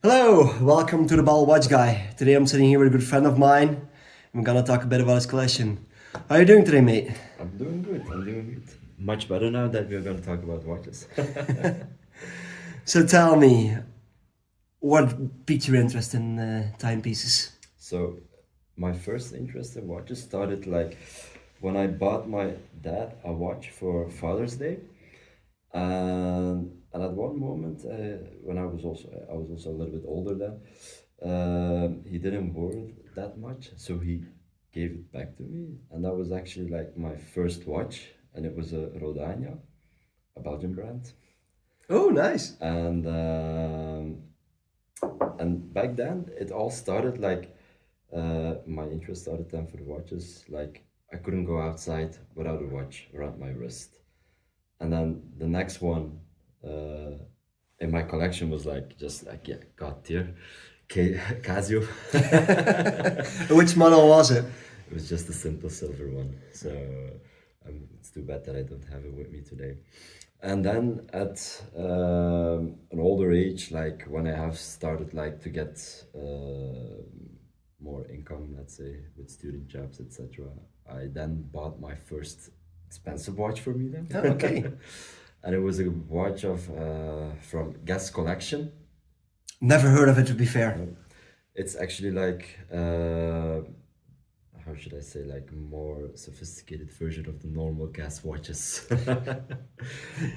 Hello, welcome to the Ball Watch Guy. Today I'm sitting here with a good friend of mine and we're gonna talk a bit about his collection. How are you doing today, mate? I'm doing good. Much better now that we're going to talk about watches. So tell me, what piqued your interest in timepieces? So, my first interest in watches started like when I bought my dad a watch for Father's Day, and at one moment when I was also a little bit older then, he didn't wear it that much, so he gave it back to me, and that was actually like my first watch, and it was a Rodania, a Belgian brand. Oh, nice. And back then it all started like my interest started then for the watches. Like I couldn't go outside without a watch around my wrist. And then the next one in my collection was like just like, yeah, god tier, Casio. Which model was it? It was just a simple silver one. So it's too bad that I don't have it with me today. And then at an older age, like when I have started like to get more income, let's say with student jobs, etc., I then bought my first expensive watch for me then. Oh, okay. And it was a watch of from Guess Collection. Never heard of it, to be fair. It's actually like how should I say, like more sophisticated version of the normal gas watches.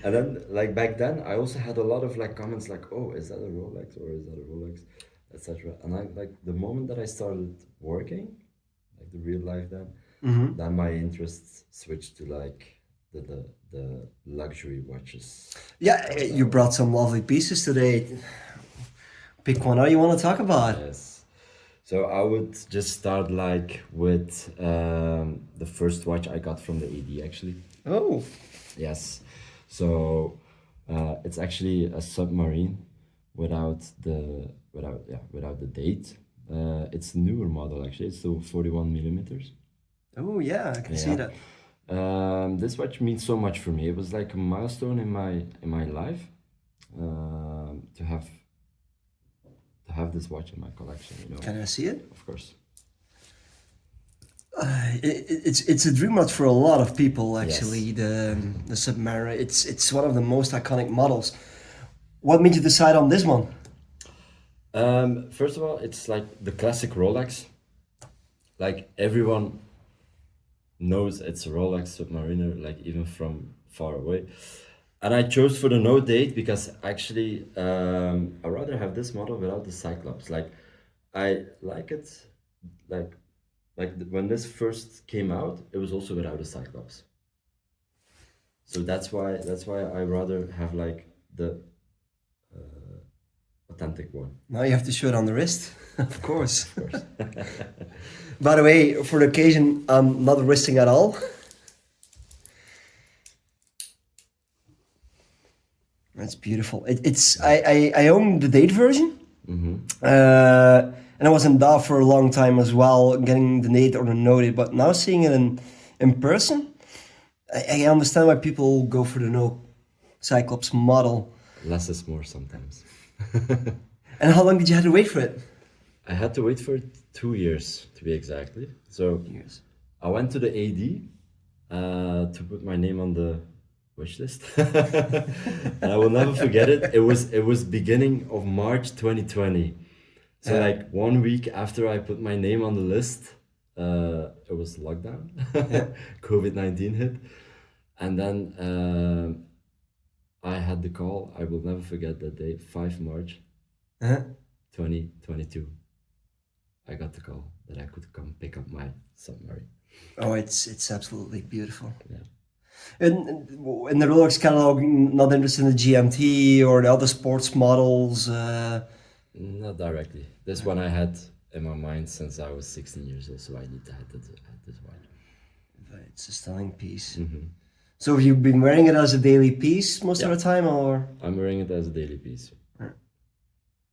And then like back then I also had a lot of like comments like, oh, is that a Rolex or is that a Rolex, etc. And I like the moment that I started working, like the real life then my interests switched to like the luxury watches. Yeah, you brought some lovely pieces today. Pick one out you want to talk about. Yes. So I would just start like with the first watch I got from the AD actually. Oh, Yes. So it's actually a Submarine without the date. It's a newer model actually. It's the 41 millimeters. oh yeah, I can see Yeah. that. This watch means so much for me. It was like a milestone in my life to have this watch in my collection. You know, Can I see it? of course. It's a dream watch for a lot of people actually. Yes. The Submariner. It's one of the most iconic models. What made you decide on this one? First of all, it's like the classic Rolex. Like everyone knows it's a Rolex Submariner, like even from far away. And I chose for the no date because actually I rather have this model without the Cyclops. Like I like it, like when this first came out, it was also without a Cyclops. So that's why I rather have like the authentic one. Now you have to show it on the wrist, of course. Of course. By the way, for the occasion, I'm not wristing at all. That's beautiful. I own the date version, and I was in DAW for a long time as well, getting the date or the no date. But now seeing it in person, I understand why people go for the no Cyclops model. Less is more sometimes. And how long did you have to wait for it? I had to wait for 2 years to be exactly. So Years. I went to the AD to put my name on the wish list, and I will never forget it. It was beginning of March 2020. So Yeah. like 1 week after I put my name on the list, it was lockdown. COVID-19 hit, and then I had the call. I will never forget that day, 5 March Uh-huh. 2022. I got the call that I could come pick up my Submarine. Oh, it's absolutely beautiful. Yeah. And in the Rolex catalog, not interested in the GMT or the other sports models. Not directly. This one I had in my mind since I was 16 years old, so I need to have this one. It's a stunning piece. Mm-hmm. So have you been wearing it as a daily piece most of Yeah. the time, or? I'm wearing it as a daily piece.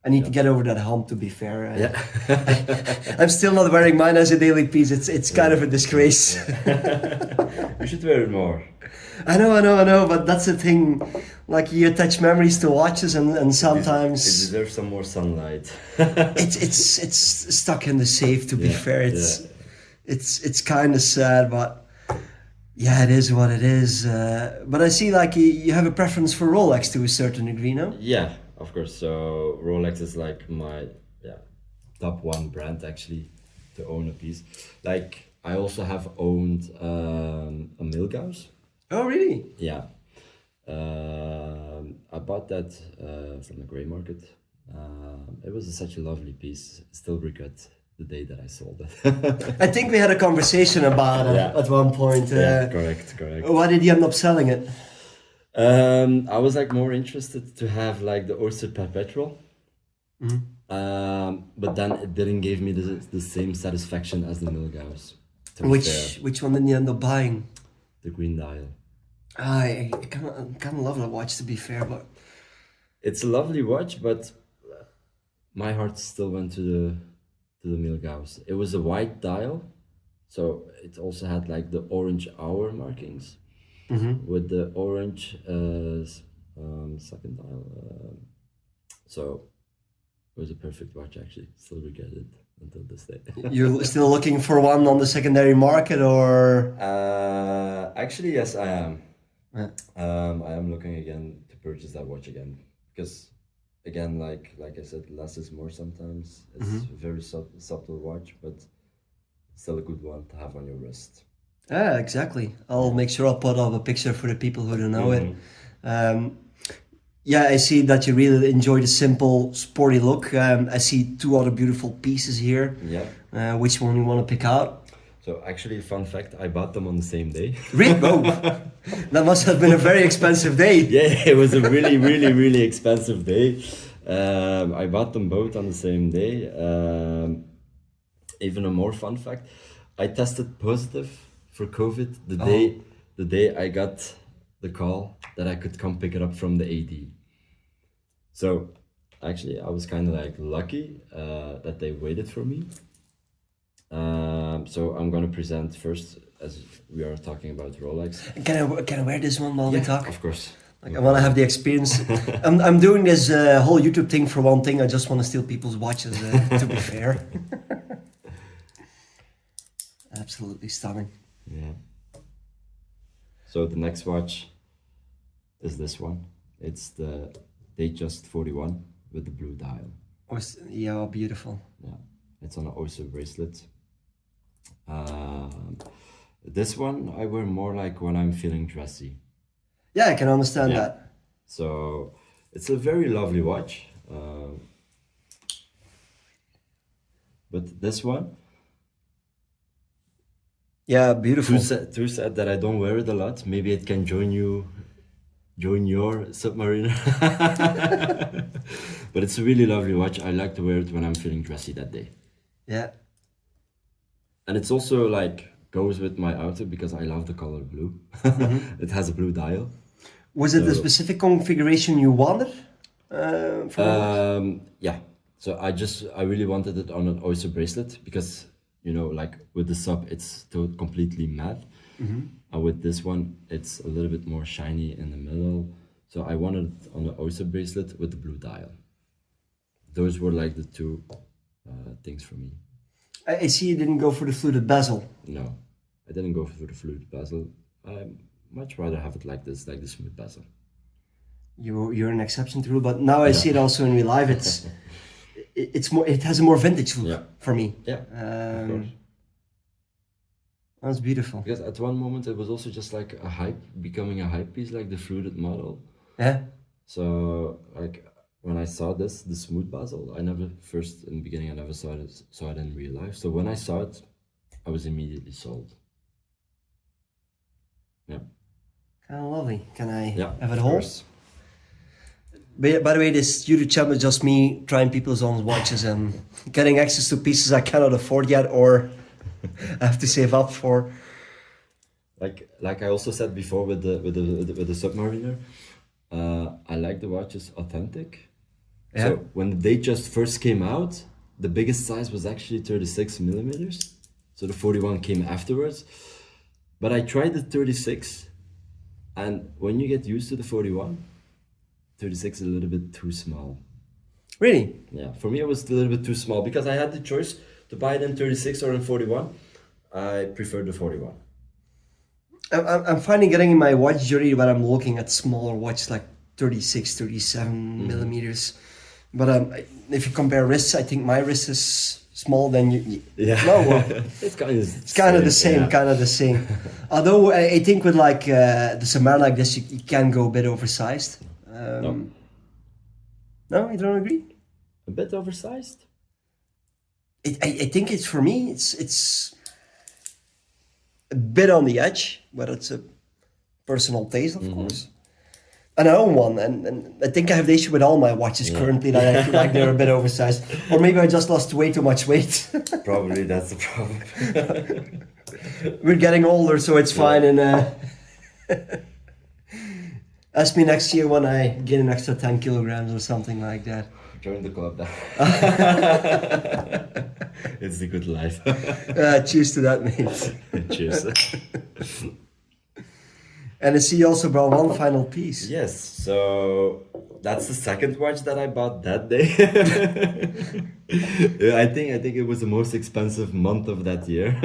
I need to get over that hump, to be fair. Yeah. I'm still not wearing mine as a daily piece. It's kind of a disgrace. You should wear it more. I know, but that's the thing. Like, you attach memories to watches, and It sometimes deserves some more sunlight. it's stuck in the safe. To be fair, it's kind of sad, but yeah, it is what it is. But I see, like, you have a preference for Rolex to a certain degree, no? Yeah, of course. So Rolex is like my top one brand actually to own a piece. Like, I also have owned a Milgauss. Oh, really? Yeah. I bought that from the grey market. It was such a lovely piece. Still regret the day that I sold it. I think we had a conversation about it at one point. Correct. Why did you end up selling it? I was like more interested to have like the Oyster Perpetual. But then it didn't give me the same satisfaction as the Milgauss. to be fair. Which one did you end up buying? The green dial. I kind of love that watch, to be fair, but It's a lovely watch, but my heart still went to the Milgauss. It was a white dial, so it also had like the orange hour markings with the orange second dial. So it was a perfect watch actually. Still regret it until this day. you're still looking for one on the secondary market, or? Actually, yes, I am. Yeah. I am looking again to purchase that watch again because, again, like I said, less is more sometimes. It's a very subtle watch, but still a good one to have on your wrist. Yeah, exactly. I'll make sure I'll put up a picture for the people who don't know it. Yeah, I see that you really enjoy the simple, sporty look. I see two other beautiful pieces here. Yeah. Which one you want to pick out? So actually, fun fact, I bought them on the same day. Really? Oh, that must have been a very expensive day. Yeah, it was a really, really, really expensive day. I bought them both on the same day. Even a more fun fact, I tested positive for COVID the day I got the call that I could come pick it up from the AD. So actually, I was kind of like lucky that they waited for me. So I'm gonna present first, as we are talking about Rolex. Can I wear this one while we talk? Of course. Like, I want to have the experience. I'm doing this whole YouTube thing for one thing. I just want to steal people's watches, to be fair. Absolutely stunning. Yeah. So the next watch is this one. It's the Datejust 41 with the blue dial. Yeah, beautiful. Yeah, it's on an oyster bracelet. This one I wear more like when I'm feeling dressy. Yeah, I can understand that. So it's a very lovely watch. But this one, yeah, beautiful. too sad that I don't wear it a lot. Maybe it can join your Submariner. But it's a really lovely watch. I like to wear it when I'm feeling dressy that day. Yeah. And it's also like goes with my outfit because I love the color blue. It has a blue dial. Was it the specific configuration you wanted? Yeah. So I really wanted it on an oyster bracelet because, you know, like with the sub, it's completely matte. And with this one, it's a little bit more shiny in the middle. So I wanted it on the oyster bracelet with the blue dial. Those were like the two things for me. I see you didn't go for the fluted bezel. No, I didn't go for the fluted bezel. I much rather have it like this, like the smooth bezel. You're an exception to the rule, but now I see it also in real life. It's more. It has a more vintage look for me. Yeah, of course. That's beautiful. Because at one moment it was also just like becoming a hype piece, like the fluted model. Yeah. So like when I saw the smooth bezel, in the beginning I never saw it in real life. So when I saw it, I was immediately sold. Yeah. Kind of lovely. Can I have it of whole? course. By the way, this YouTube channel is just me trying people's own watches and getting access to pieces I cannot afford yet, or I have to save up for. Like I also said before with the Submariner, I like the watches authentic, Yeah. So when the Datejust first came out, the biggest size was actually 36 millimeters. So the 41 came afterwards. But I tried the 36, and when you get used to the 41, 36 is a little bit too small. Really? Yeah, for me it was a little bit too small because I had the choice to buy it in 36 or in 41. I preferred the 41. I'm finally getting in my watch journey when I'm looking at smaller watches like 36, 37 millimeters. But if you compare wrists, I think my wrist is small than you. Yeah. No, it's kind of the same, yeah. kind of the same. Although I think with like the Submariner like this, you can go a bit oversized. No. No, you don't agree? A bit oversized. I think it's for me. It's a bit on the edge, but it's a personal taste, of course. And I own one, and I think I have the issue with all my watches currently that I feel like they're a bit oversized, or maybe I just lost way too much weight. Probably that's the problem. We're getting older, so it's fine. And ask me next year when I gain an extra 10 kilograms or something like that. Join the club then. It's the good life. Cheers to that, mate. Cheers. And I see you also brought one final piece. Yes, so that's the second watch that I bought that day. Yeah, I think it was the most expensive month of that year.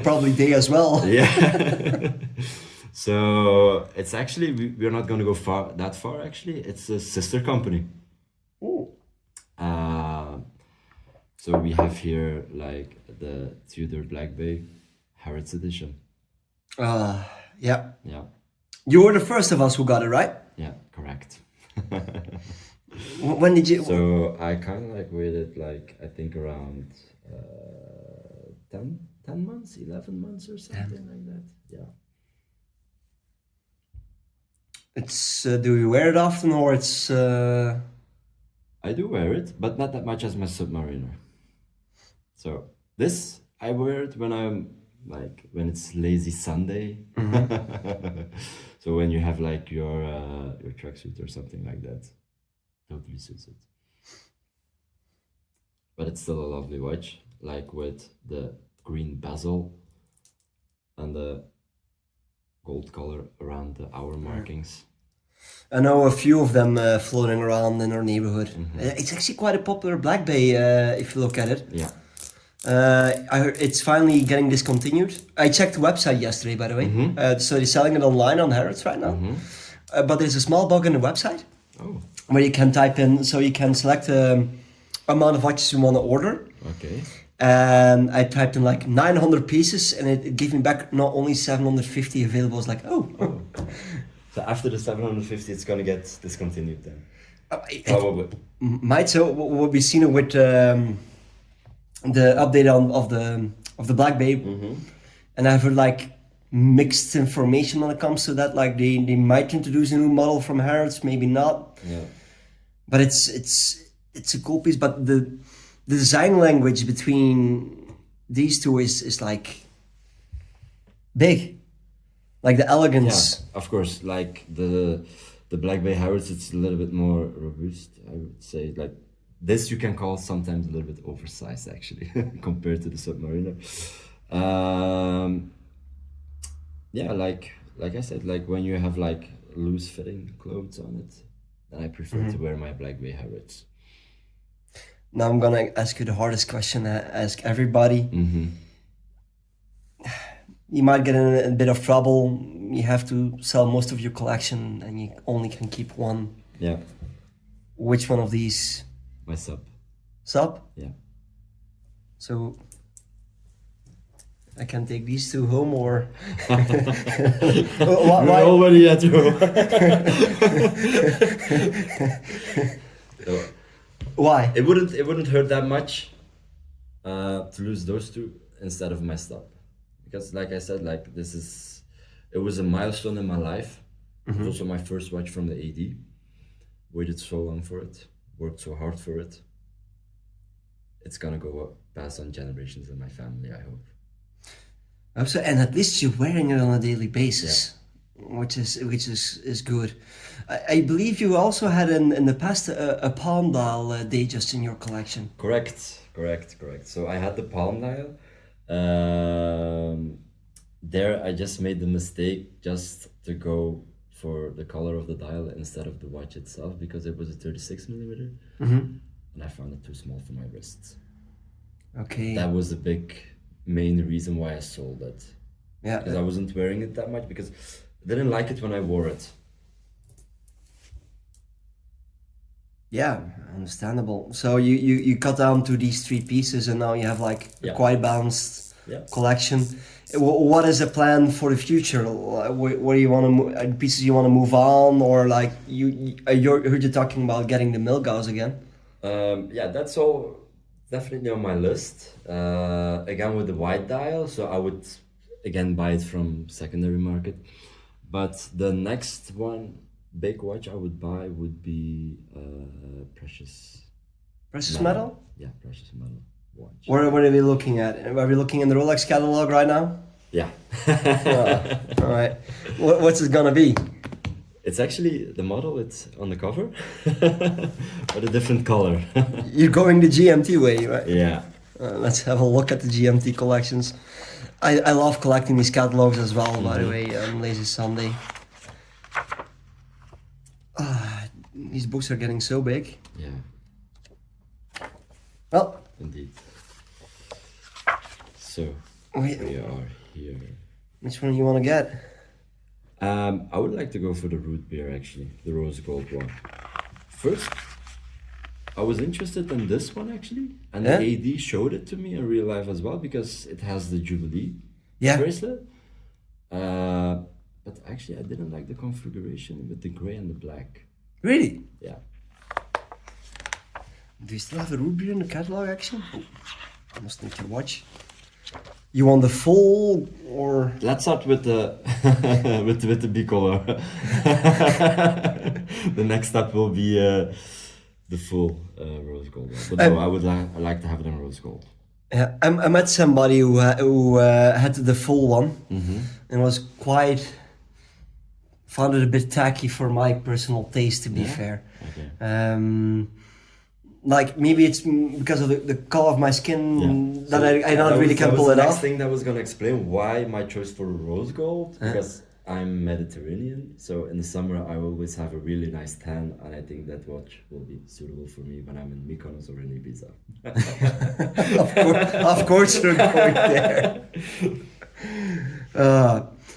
Probably day as well. Yeah. So it's actually we're not going to go that far. Actually, it's a sister company. Ooh. So we have here like the Tudor Black Bay Harrods edition. Yeah. Yeah. You were the first of us who got it, right? Yeah, correct. When did you? So I kind of like waited like I think around 10 months, 11 months or something like that. Yeah. It's do you wear it often or it's? I do wear it, but not that much as my Submariner. So this I wear it when I'm like when it's lazy Sunday. So when you have like your tracksuit or something like that, totally suits it. But it's still a lovely watch, like with the green bezel and the gold color around the hour markings. I know a few of them floating around in our neighborhood. It's actually quite a popular Black Bay if you look at it. Yeah. I heard it's finally getting discontinued. I checked the website yesterday, by the way. So they're selling it online on Harrods right now. But there's a small bug in the website where you can type in, so you can select the amount of watches you want to order. Okay. And I typed in like 900 pieces, and it gave me back not only 750 available. I was like, oh. So after the 750, it's gonna get discontinued then. Probably. Might so. What we've seen it with the update of the Black Bay, and I've heard like mixed information when it comes to that. Like they might introduce a new model from Harrods, maybe not. Yeah. But it's a cool piece. But the design language between these two is like big. Like the elegance. Yeah, of course. Like the Black Bay Harrods, it's a little bit more robust. I would say like this you can call sometimes a little bit oversized actually compared to the Submariner. Yeah, like I said, like when you have like loose fitting clothes on it, then I prefer to wear my Black Bay Harrods. Now I'm gonna ask you the hardest question I ask everybody. You might get in a bit of trouble. You have to sell most of your collection and you only can keep one. Yeah. Which one of these? My Sub. Sub? Yeah. So I can take these two home or... We're already at home. So, why? It wouldn't hurt that much to lose those two instead of my Sub. Because like I said, like it was a milestone in my life. It was also my first watch from the AD. Waited so long for it, worked so hard for it. It's gonna go up, pass on generations in my family, I hope. Also, and at least you're wearing it on a daily basis. which is good. I believe you also had in the past a palm dial Datejust in your collection. Correct. So I had the palm dial. There I just made the mistake just to go for the color of the dial instead of the watch itself because it was a 36 millimeter, and I found it too small for my wrists. Okay. That was the main reason why I sold it. Yeah. Because I wasn't wearing it that much because I didn't like it when I wore it. Yeah, understandable. So you cut down to these three pieces, and now you have like a quite balanced collection. What is the plan for the future? What do you want to pieces you want to move on, or like I heard you talking about getting the Milgauss again? That's all definitely on my list. Again with the white dial, so I would again buy it from secondary market. But the next one. Big watch I would buy would be precious metal? Yeah, precious metal watch. What are we looking at? Are we looking in the Rolex catalog right now? Yeah. All right. What's it gonna be? It's actually the model. It's on the cover, but a different color. You're going the GMT way, right? Yeah. Let's have a look at the GMT collections. I love collecting these catalogs as well. By the way, on Lazy Sunday. These books are getting so big. Yeah. Well. Indeed. So we are here. Which one you want to get? I would like to go for the root beer actually, the rose gold one. First, I was interested in this one actually, and the AD showed it to me in real life as well because it has the Jubilee bracelet. But actually, I didn't like the configuration with the gray and the black. Really? Yeah. Do you still have the root beer in the catalog, actually? Oh, I must need your watch. You want the full or? Let's start with the with the bicolor. The next step will be the full rose gold one. But no, I like to have it in rose gold. Yeah, I met somebody who had the full one and was found it a bit tacky for my personal taste, to be fair. Okay. Like maybe it's because of the color of my skin that I not really can pull it off. The next thing that was gonna explain why my choice for rose gold, because I'm Mediterranean, so in the summer I always have a really nice tan, and I think that watch will be suitable for me when I'm in Mykonos or in Ibiza. Of course you're going there.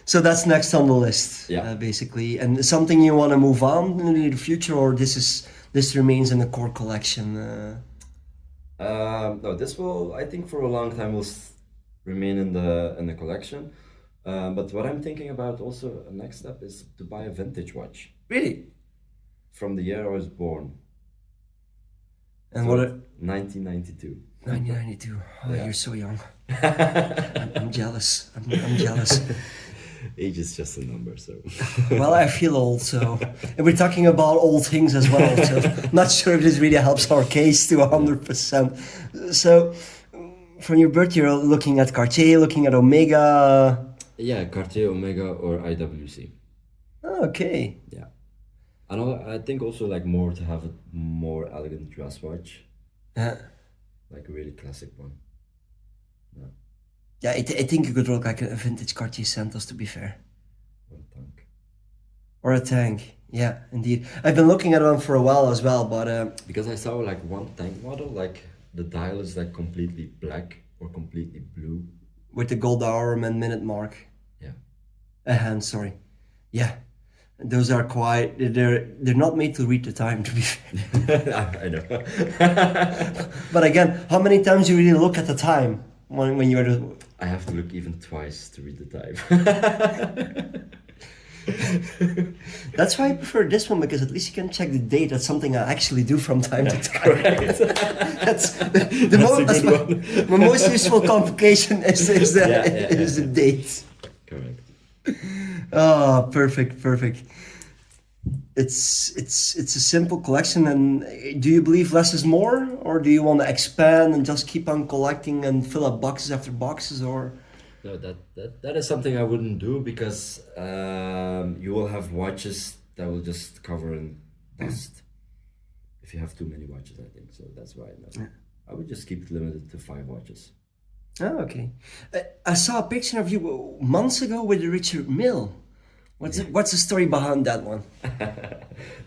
So that's next on the list, basically. And something you want to move on in the future, or this remains in the core collection? No, this will, I think, for a long time will remain in the collection. But what I'm thinking about also, next step is to buy a vintage watch. Really? From the year I was born. And so what? 1992. 1992. Oh, you're so young. I'm jealous. I'm jealous. Age is just a number, so. Well, I feel old, so. And we're talking about old things as well, so I'm not sure if this really helps our case to 100%. So, from your birth, you're looking at Cartier, looking at Omega. Yeah, Cartier, Omega, or IWC. Okay. Yeah. And I think also like more to have a more elegant dress watch. Yeah. Like a really classic one. Yeah. Yeah, I think you could rock like a vintage Cartier Santos, to be fair. Or a tank. Or a tank, yeah, indeed. I've been looking at one for a while as well, but... Because I saw like one tank model, like the dial is like completely black or completely blue. With the gold hour and minute mark. Yeah. Hand, sorry. Yeah. Those are quite... They're not made to read the time, to be fair. I know. But again, how many times do you really look at the time when you're... I have to look even twice to read the time. That's why I prefer this one, because at least you can check the date. That's something I actually do from time to time. That's my most useful complication is the date. Correct. Oh, perfect. It's a simple collection, and do you believe less is more, or do you want to expand and just keep on collecting and fill up boxes after boxes, or? No, that is something I wouldn't do because you will have watches that will just cover in dust if you have too many watches, I think. So that's why no. Yeah. I would just keep it limited to 5 watches. Oh, okay. I saw a picture of you months ago with Richard Mille. What's the story behind that one?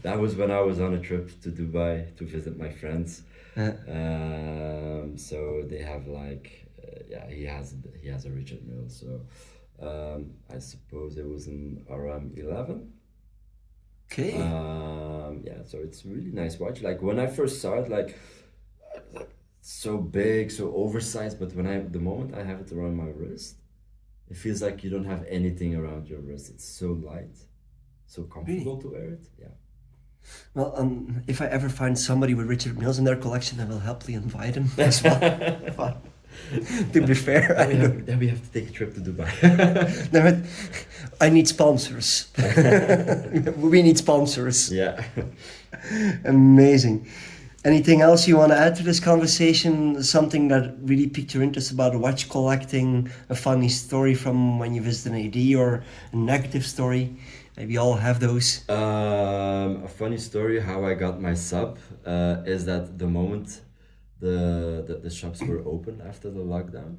That was when I was on a trip to Dubai to visit my friends. Yeah. So they have he has a Richard Mille. So I suppose it was in RM11. Okay. So it's a really nice watch. Like when I first saw it, like so big, so oversized, but the moment I have it around my wrist, it feels like you don't have anything around your wrist. It's so light, so comfortable to wear it. Yeah. Well, if I ever find somebody with Richard Milles in their collection, I will happily invite him as well. But to be fair, then we have to take a trip to Dubai. No, but I need sponsors. We need sponsors. Yeah. Amazing. Anything else you want to add to this conversation? Something that really piqued your interest about watch collecting? A funny story from when you visited an AD, or a negative story? Maybe all have those. A funny story how I got my sub is that the moment the shops were open after the lockdown,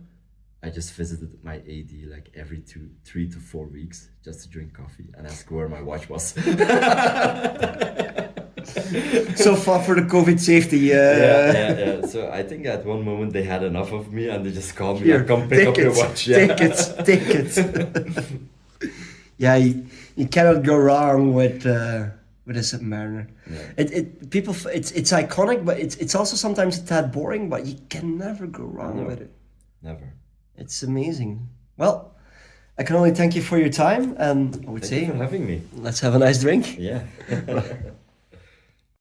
I just visited my AD like every 3 to 4 weeks just to drink coffee and ask where my watch was. So far for the COVID safety. Yeah. So I think at one moment they had enough of me and they just called me, Here, come pick up your watch. Yeah. Take it. Yeah, you cannot go wrong with a Submariner. Yeah. It's iconic, but it's also sometimes a tad boring, but you can never go wrong with it. Never. It's amazing. Well, I can only thank you for your time, and I would Thank say you for having me. Let's have a nice drink. Yeah.